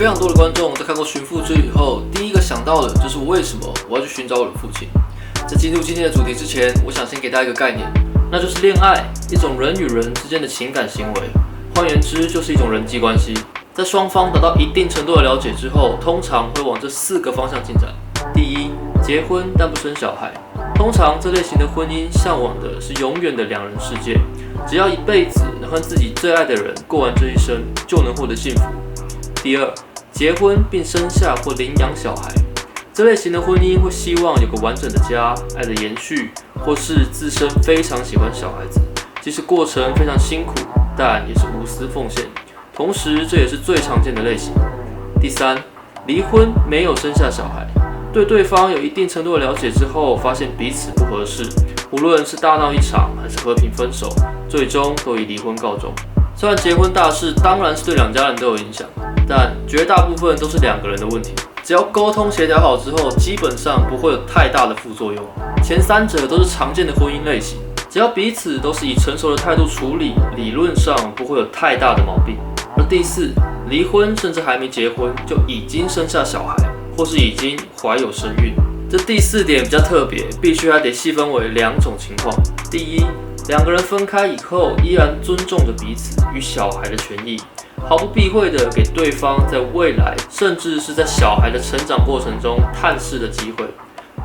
非常多的观众在看过《寻父之旅》后，第一个想到的就是为什么我要去寻找我的父亲。在进入今天的主题之前，我想先给大家一个概念，那就是恋爱，一种人与人之间的情感行为。换言之，就是一种人际关系。在双方达到一定程度的了解之后，通常会往这4个方向进展。第一，结婚但不生小孩。通常这类型的婚姻向往的是永远的两人世界，只要一辈子能和自己最爱的人过完这一生，就能获得幸福。第二，结婚并生下或领养小孩。这类型的婚姻会希望有个完整的家，爱的延续，或是自身非常喜欢小孩子，即使过程非常辛苦，但也是无私奉献。同时，这也是最常见的类型。第三，离婚没有生下小孩，对对方有一定程度的了解之后，发现彼此不合适，无论是大闹一场还是和平分手，最终都以离婚告终。虽然结婚大事当然是对两家人都有影响，但绝大部分都是2个人的问题。只要沟通协调好之后，基本上不会有太大的副作用。前3者都是常见的婚姻类型，只要彼此都是以成熟的态度处理，理论上不会有太大的毛病。而第4，离婚甚至还没结婚就已经生下小孩，或是已经怀有身孕。这第4点比较特别，必须还得细分为2种情况。第一，2个人分开以后，依然尊重着彼此与小孩的权益，毫不避讳地给对方在未来，甚至是在小孩的成长过程中探视的机会。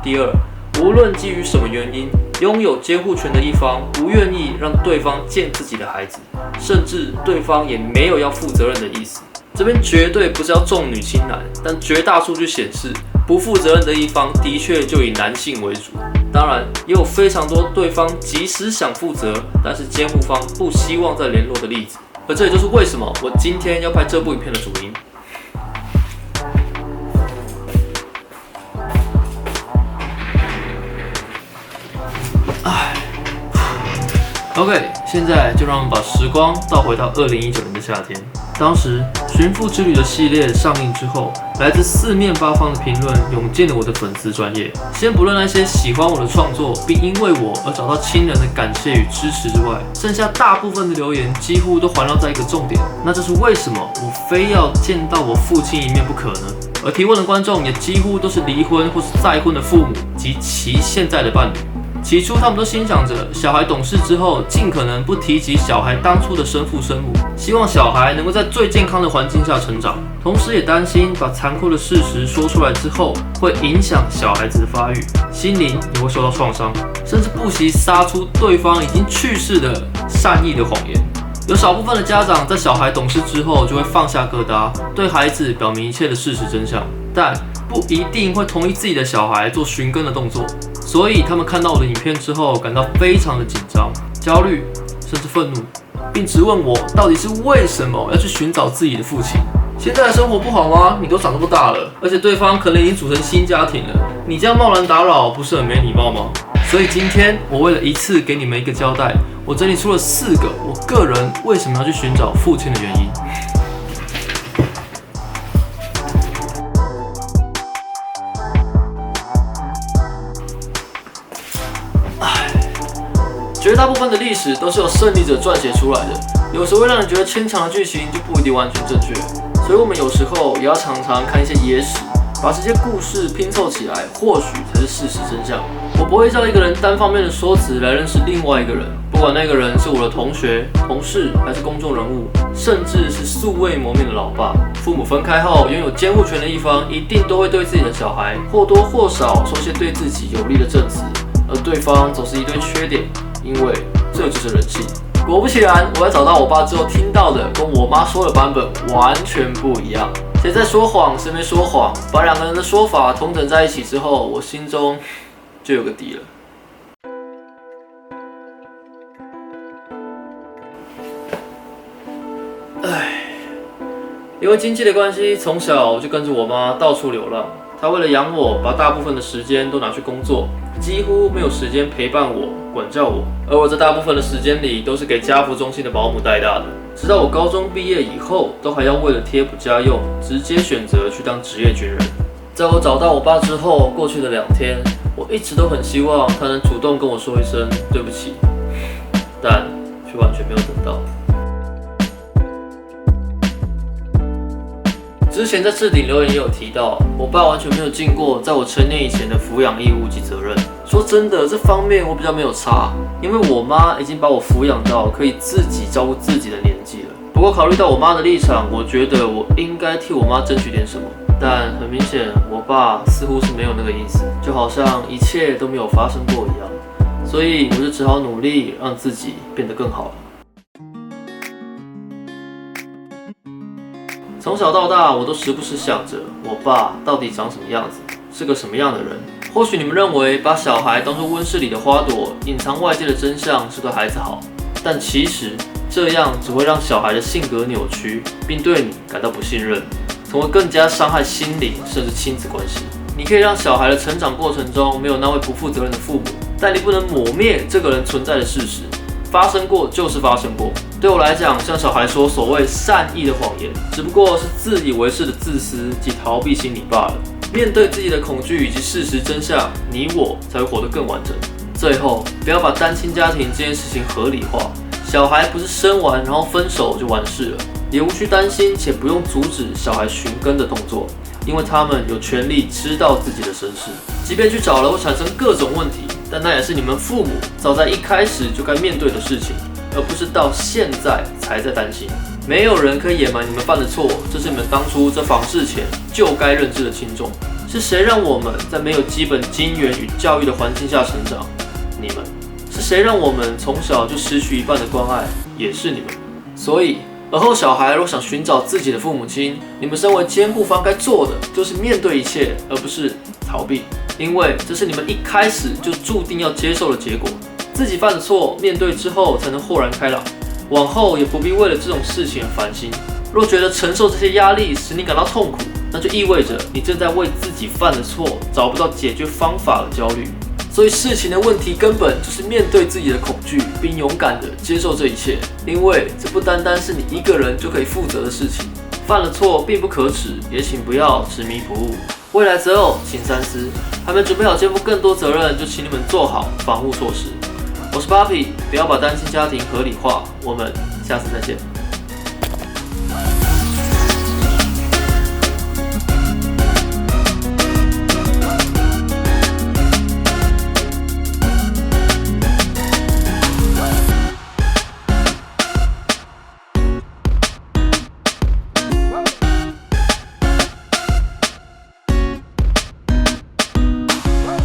第二，无论基于什么原因，拥有监护权的一方不愿意让对方见自己的孩子，甚至对方也没有要负责任的意思。这边绝对不是要重女轻男，但绝大数据显示，不负责任的一方的确就以男性为主。当然，也有非常多对方即使想负责，但是监护方不希望再联络的例子。而这也就是为什么我今天要拍这部影片的主因。OK， 现在就让我们把时光倒回到2019年的夏天。当时《寻父之旅》的系列上映之后，来自4面8方的评论涌进了我的粉丝专页。先不论那些喜欢我的创作，并因为我而找到亲人的感谢与支持之外，剩下大部分的留言几乎都环绕在一个重点，那就是为什么我非要见到我父亲一面不可呢？而提问的观众也几乎都是离婚或是再婚的父母及其现在的伴侣。起初，他们都心想着小孩懂事之后，尽可能不提及小孩当初的生父生母，希望小孩能够在最健康的环境下成长，同时也担心把残酷的事实说出来之后，会影响小孩子的发育，心灵也会受到创伤，甚至不惜撒出对方已经去世的善意的谎言。有少部分的家长在小孩懂事之后，就会放下疙瘩，对孩子表明一切的事实真相，但不一定会同意自己的小孩做寻根的动作。所以他们看到我的影片之后，感到非常的紧张、焦虑，甚至愤怒，并质问我到底是为什么要去寻找自己的父亲。现在的生活不好吗？你都长这么大了，而且对方可能已经组成新家庭了，你这样贸然打扰，不是很没礼貌吗？所以今天我为了一次给你们一个交代，我整理出了4个我个人为什么要去寻找父亲的原因。绝大部分的历史都是由胜利者撰写出来的，有时会让人觉得牵强的剧情就不一定完全正确，所以我们有时候也要常常看一些野史，把这些故事拼凑起来，或许才是事实真相。我不会照一个人单方面的说辞来认识另外一个人，不管那个人是我的同学、同事，还是公众人物，甚至是素未谋面的老爸。父母分开后，拥有监护权的一方一定都会对自己的小孩或多或少说些对自己有利的证词，而对方总是一堆缺点。因为这就是人性。果不其然，我在找到我爸之后听到的跟我妈说的版本完全不一样。谁在说谎，谁没说谎，把2个人的说法统整在一起之后，我心中就有个底了。因为经济的关系，从小我就跟着我妈到处流浪。她为了养我，把大部分的时间都拿去工作，几乎没有时间陪伴我、管教我。而我在大部分的时间里，都是给家福中心的保姆带大的。直到我高中毕业以后，都还要为了贴补家用，直接选择去当职业军人。在我找到我爸之后，过去的2天，我一直都很希望他能主动跟我说一声对不起，但却完全没有等到。之前在置顶留言也有提到，我爸完全没有尽过在我成年以前的抚养义务及责任。说真的，这方面我比较没有差，因为我妈已经把我抚养到可以自己照顾自己的年纪了。不过考虑到我妈的立场，我觉得我应该替我妈争取点什么。但很明显，我爸似乎是没有那个意思，就好像一切都没有发生过一样。所以我就只好努力让自己变得更好了。从小到大，我都时不时想着我爸到底长什么样子，是个什么样的人。或许你们认为把小孩当作温室里的花朵，隐藏外界的真相是对孩子好，但其实这样只会让小孩的性格扭曲，并对你感到不信任，从而更加伤害心灵甚至亲子关系。你可以让小孩的成长过程中没有那位不负责任的父母，但你不能抹灭这个人存在的事实。发生过就是发生过。对我来讲，向小孩说所谓善意的谎言，只不过是自以为是的自私及逃避心理罢了。面对自己的恐惧以及事实真相，你我才会活得更完整。最后，不要把单亲家庭这件事情合理化。小孩不是生完然后分手就完事了，也无需担心且不用阻止小孩寻根的动作，因为他们有权利知道自己的身世。即便去找了会产生各种问题，但那也是你们父母早在一开始就该面对的事情，而不是到现在才在担心。没有人可以掩埋你们犯的错，这是你们当初在访视前就该认知的轻重。是谁让我们在没有基本经援与教育的环境下成长？你们。是谁让我们从小就失去一半的关爱？也是你们。所以，而后小孩若想寻找自己的父母亲，你们身为监护方该做的就是面对一切，而不是逃避。因为这是你们一开始就注定要接受的结果。自己犯的错，面对之后才能豁然开朗，往后也不必为了这种事情而烦心。若觉得承受这些压力使你感到痛苦，那就意味着你正在为自己犯的错找不到解决方法而焦虑。所以事情的问题根本就是面对自己的恐惧，并勇敢地接受这一切，因为这不单单是你一个人就可以负责的事情。犯了错并不可耻，也请不要执迷不悟。未来择偶，请三思。还没准备好肩负更多责任，就请你们做好防护措施。我是 Papi， 不要把单亲家庭合理化。我们下次再见。